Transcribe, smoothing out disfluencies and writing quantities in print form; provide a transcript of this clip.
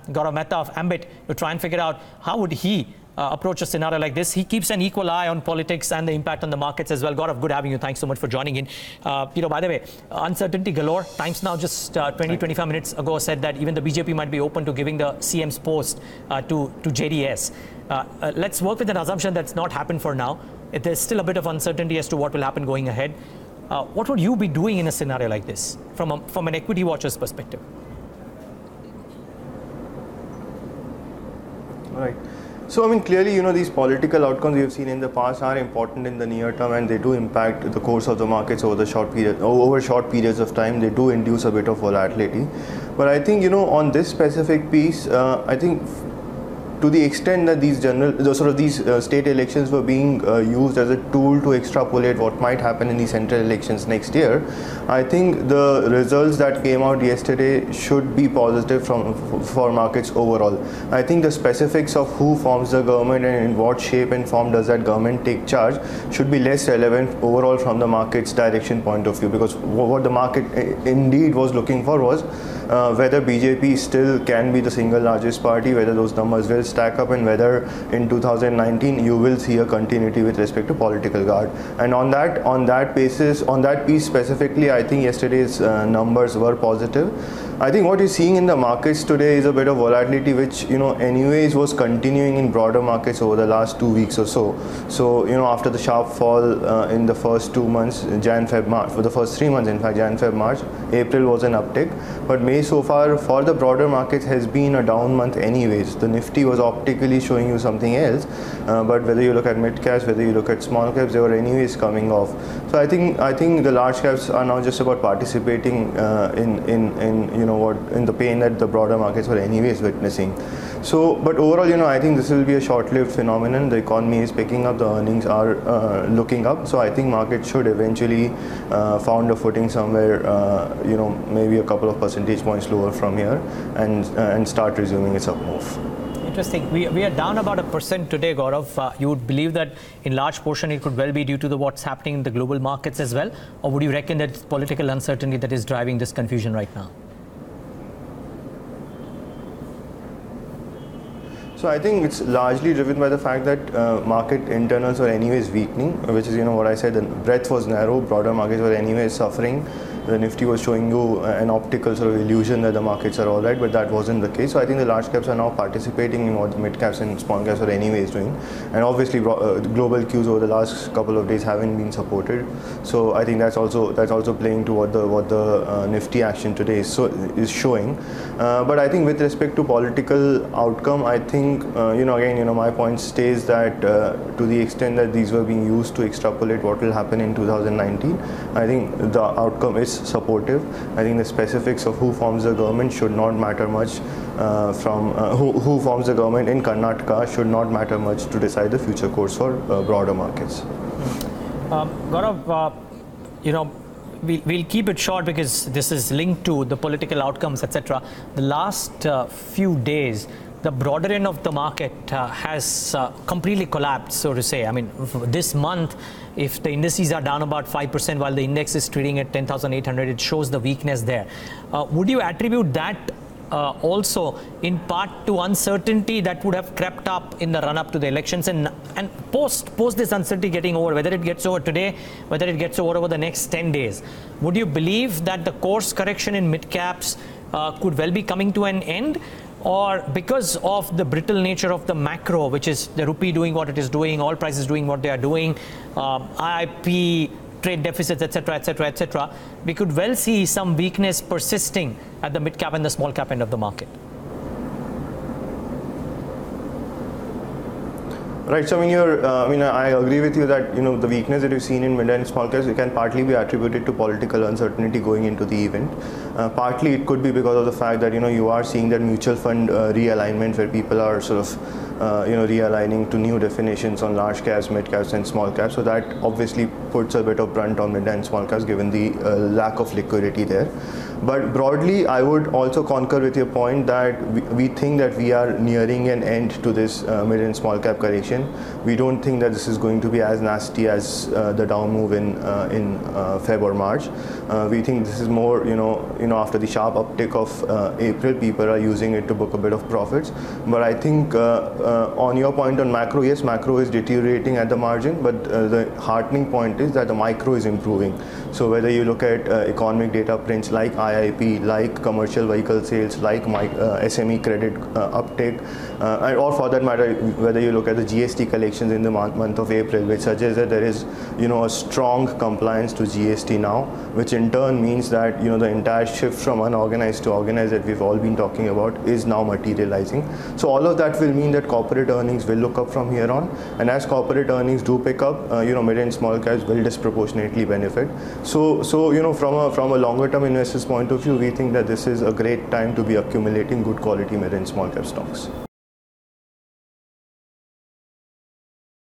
Gaurav Mehta of Ambit to try and figure out how would he approach a scenario like this. He keeps an equal eye on politics and the impact on the markets as well. Gaurav, good having you. Thanks so much for joining in. By the way, uncertainty galore. Times Now just 25 minutes ago said that even the BJP might be open to giving the CM's post to JDS. Let's work with an assumption that's not happened for now. There's still a bit of uncertainty as to what will happen going ahead. What would you be doing in a scenario like this from an equity watcher's perspective? Right. So, clearly, these political outcomes we have seen in the past are important in the near term, and they do impact the course of the markets over short periods of time. They do induce a bit of volatility. But I think, on this specific piece, I think to the extent that these state elections were being used as a tool to extrapolate what might happen in the central elections next year, I think the results that came out yesterday should be positive for markets overall. I think the specifics of who forms the government and in what shape and form does that government take charge should be less relevant overall from the market's direction point of view, because what the market indeed was looking for was whether BJP still can be the single largest party, whether those numbers will stack up, and whether in 2019 you will see a continuity with respect to political guard. And on that piece specifically, I think yesterday's numbers were positive. I think what you're seeing in the markets today is a bit of volatility, which anyways was continuing in broader markets over the last 2 weeks or so. So after the sharp fall in the first 2 months, Jan, Feb, March, for the first 3 months, in fact, Jan, Feb, March, April was an uptick, but May so far for the broader markets has been a down month anyways. The Nifty was optically showing you something else, but whether you look at mid caps, whether you look at small caps, they were anyways coming off. So I think the large caps are now just about participating in the pain that the broader markets were anyways witnessing. So, but overall, I think this will be a short-lived phenomenon. The economy is picking up, the earnings are looking up. So I think market should eventually found a footing somewhere, maybe a couple of percentage points lower from here, and start resuming its up move. Interesting. We are down about 1% today, Gaurav. You would believe that in large portion it could well be due to what's happening in the global markets as well? Or would you reckon that it's political uncertainty that is driving this confusion right now? So I think it's largely driven by the fact that market internals were anyways weakening, which is what I said, the breadth was narrow, broader markets were anyways suffering. The Nifty was showing you an optical sort of illusion that the markets are all right, but that wasn't the case. So I think the large caps are now participating in what the mid caps and small caps are anyways doing. And obviously global cues over the last couple of days haven't been supported. So I think that's also playing to what the Nifty action today is showing. But I think with respect to political outcome, I think again my point stays that to the extent that these were being used to extrapolate what will happen in 2019, I think the outcome is supportive. I think the specifics of who forms the government should not matter much. Who forms the government in Karnataka should not matter much to decide the future course for broader markets. Gaurav, we'll keep it short because this is linked to the political outcomes, etc. The last few days, the broader end of the market has completely collapsed, so to say. I mean, this month, if the indices are down about 5% while the index is trading at 10,800, it shows the weakness there. Would you attribute that also in part to uncertainty that would have crept up in the run-up to the elections, and post this uncertainty getting over, whether it gets over today, whether it gets over the next 10 days, would you believe that the course correction in mid-caps could well be coming to an end? Or because of the brittle nature of the macro, which is the rupee doing what it is doing, oil prices doing what they are doing, IIP, trade deficits, etc., etc., etc., we could well see some weakness persisting at the mid-cap and the small-cap end of the market? Right. So I agree with you that the weakness that you've seen in mid and small caps, it can partly be attributed to political uncertainty going into the event. Partly it could be because of the fact that you are seeing that mutual fund realignment where people are sort of realigning to new definitions on large caps, mid caps, and small caps. So that obviously puts a bit of brunt on mid and small caps given the lack of liquidity there. But broadly, I would also concur with your point that we think that we are nearing an end to this mid and small cap correction. We don't think that this is going to be as nasty as the down move in Feb or March. We think this is more, after the sharp uptick of April, people are using it to book a bit of profits. But I think on your point on macro, yes, macro is deteriorating at the margin, but the heartening point is that the micro is improving. So whether you look at economic data prints like IIP, like commercial vehicle sales, like SME credit uptake, or for that matter, whether you look at the GST collections in the month of April, which suggests that there is a strong compliance to GST now, which in turn means that the entire shift from unorganized to organized that we've all been talking about is now materializing. So all of that will mean that corporate earnings will look up from here on, and as corporate earnings do pick up, mid and small caps will disproportionately benefit. So from a longer term investor's point of view, we think that this is a great time to be accumulating good quality mid and small cap stocks.